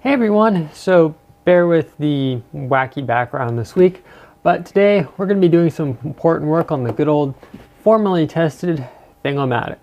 Hey everyone, so bear with the wacky background this week, but today we're going to be doing some important work on the good old formerly tested Thingomatic.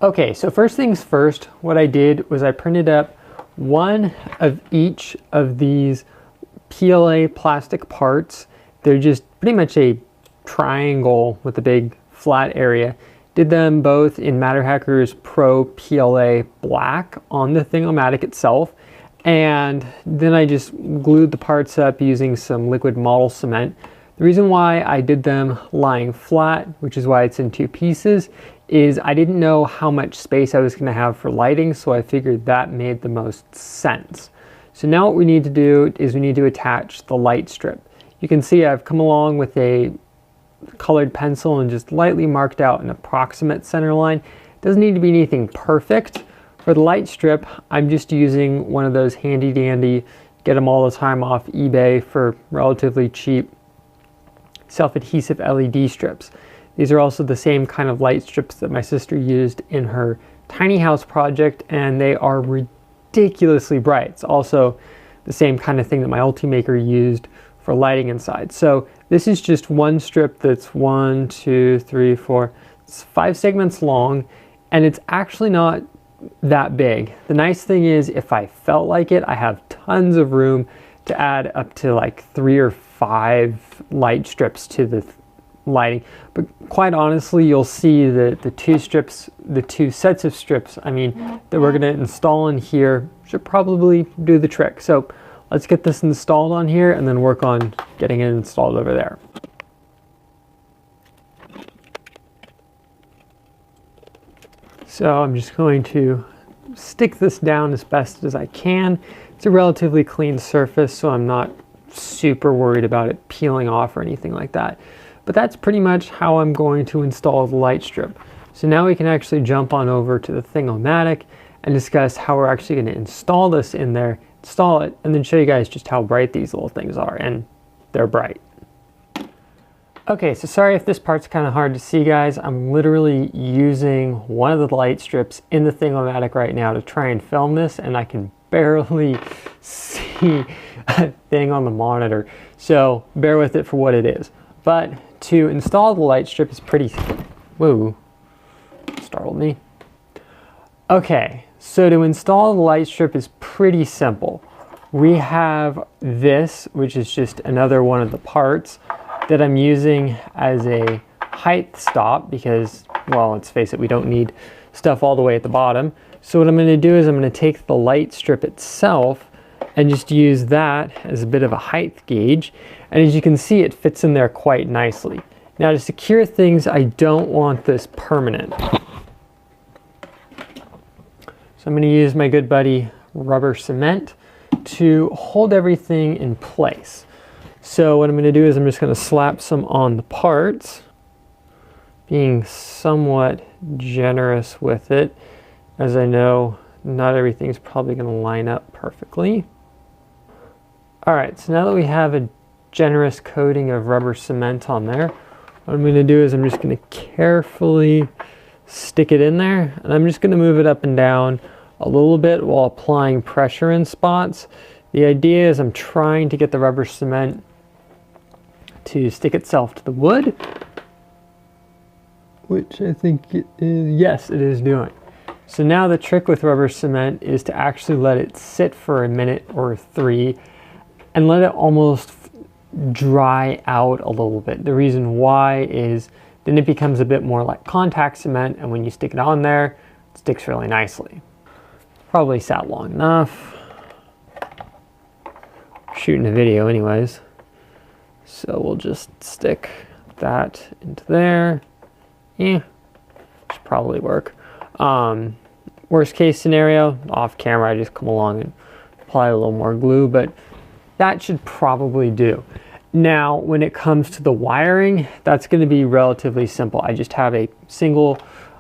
Okay, so first things first, what I did was I printed up one of each of these PLA plastic parts. They're just pretty much a triangle with a big flat area. Did them both in MatterHacker's Pro PLA Black on the Thingomatic itself. And then I just glued the parts up using some liquid model cement. The reason why I did them lying flat, which is why it's in two pieces, is I didn't know how much space I was going to have for lighting, so I figured that made the most sense. So now what we need to do is we need to attach the light strip. You can see I've come along with a colored pencil and just lightly marked out an approximate center line. It doesn't need to be anything perfect. For the light strip, I'm just using one of those handy dandy, get them all the time off eBay for relatively cheap self-adhesive LED strips. These are also the same kind of light strips that my sister used in her tiny house project, and they are ridiculously bright. It's also the same kind of thing that my Ultimaker used for lighting inside. So this is just one strip that's 1, 2, 3, 4, it's 5 segments long, and it's actually not that big. The nice thing is, if I felt like it, I have tons of room to add up to like 3 or 5 light strips to the lighting. But quite honestly, you'll see that the two sets of strips, that we're going to install in here should probably do the trick. So let's get this installed on here and then work on getting it installed over there. So I'm just going to stick this down as best as I can. It's a relatively clean surface, so I'm not super worried about it peeling off or anything like that. But that's pretty much how I'm going to install the light strip. So now we can actually jump on over to the Thingomatic and discuss how we're actually going to install this in there, install it, and then show you guys just how bright these little things are, and they're bright. Okay, so sorry if this part's kind of hard to see, guys. I'm literally using one of the light strips in the Thingomatic right now to try and film this, and I can barely see a thing on the monitor. So bear with it for what it is. But to install the light strip is pretty... Whoa, startled me. Okay, so to install the light strip is pretty simple. We have this, which is just another one of the parts that I'm using as a height stop because, well, let's face it, we don't need stuff all the way at the bottom. So what I'm going to do is I'm going to take the light strip itself and just use that as a bit of a height gauge. And as you can see, it fits in there quite nicely. Now to secure things, I don't want this permanent. So I'm going to use my good buddy rubber cement to hold everything in place. So what I'm going to do is I'm just going to slap some on the parts, being somewhat generous with it, as I know not everything's probably going to line up perfectly. Alright, so now that we have a generous coating of rubber cement on there, what I'm going to do is I'm just going to carefully stick it in there, and I'm just going to move it up and down a little bit while applying pressure in spots. The idea is I'm trying to get the rubber cement to stick itself to the wood, which I think it is, yes, it is doing. So now the trick with rubber cement is to actually let it sit for a minute or 3 and let it almost dry out a little bit. The reason why is then it becomes a bit more like contact cement, and when you stick it on there, it sticks really nicely. Probably sat long enough. Shooting a video anyways. So we'll just stick that into there. Yeah, should probably work. Worst case scenario, off camera, I just come along and apply a little more glue, but that should probably do. Now, when it comes to the wiring, that's going to be relatively simple. I just have a single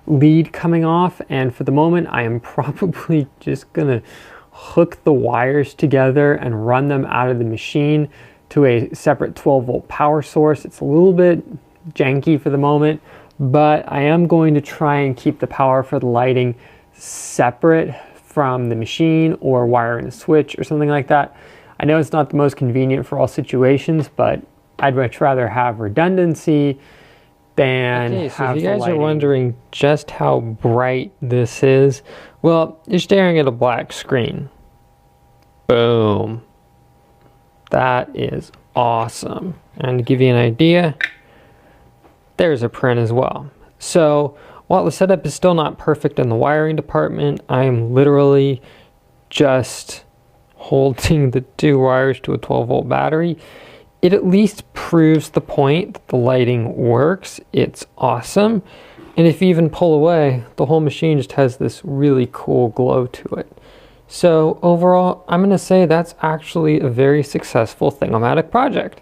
lead coming off, and for the moment, I am probably just going to hook the wires together and run them out of the machine to a separate 12-volt power source. It's a little bit janky for the moment, but I am going to try and keep the power for the lighting separate from the machine, or wiring a switch or something like that. I know it's not the most convenient for all situations, but I'd much rather have redundancy than okay, so have if you guys lighting. are wondering just how bright this is, well, you're staring at a black screen. Boom. That is awesome. And to give you an idea, there's a print as well. So while the setup is still not perfect in the wiring department, I am literally just holding the two wires to a 12-volt battery. It at least proves the point that the lighting works. It's awesome. And if you even pull away, the whole machine just has this really cool glow to it. So overall, I'm going to say that's actually a very successful Thingomatic project.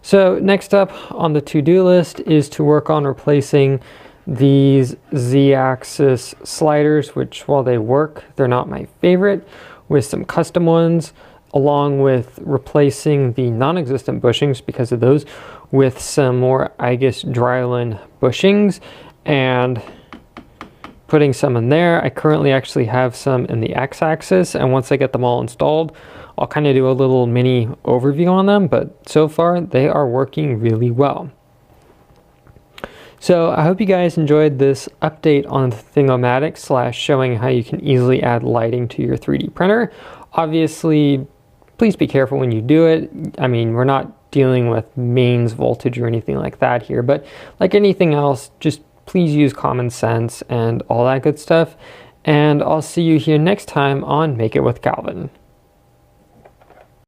So next up on the to-do list is to work on replacing these Z-axis sliders, which while they work, they're not my favorite, with some custom ones, along with replacing the non-existent bushings, because of those, with some more, I guess, Dryland bushings, and putting some in there. I currently actually have some in the X-axis, and once I get them all installed, I'll kind of do a little mini overview on them, but so far they are working really well. So I hope you guys enjoyed this update on Thingomatic / showing how you can easily add lighting to your 3D printer. Obviously, please be careful when you do it. I mean, we're not dealing with mains voltage or anything like that here, but like anything else, just please use common sense and all that good stuff. And I'll see you here next time on Make It with Calvin.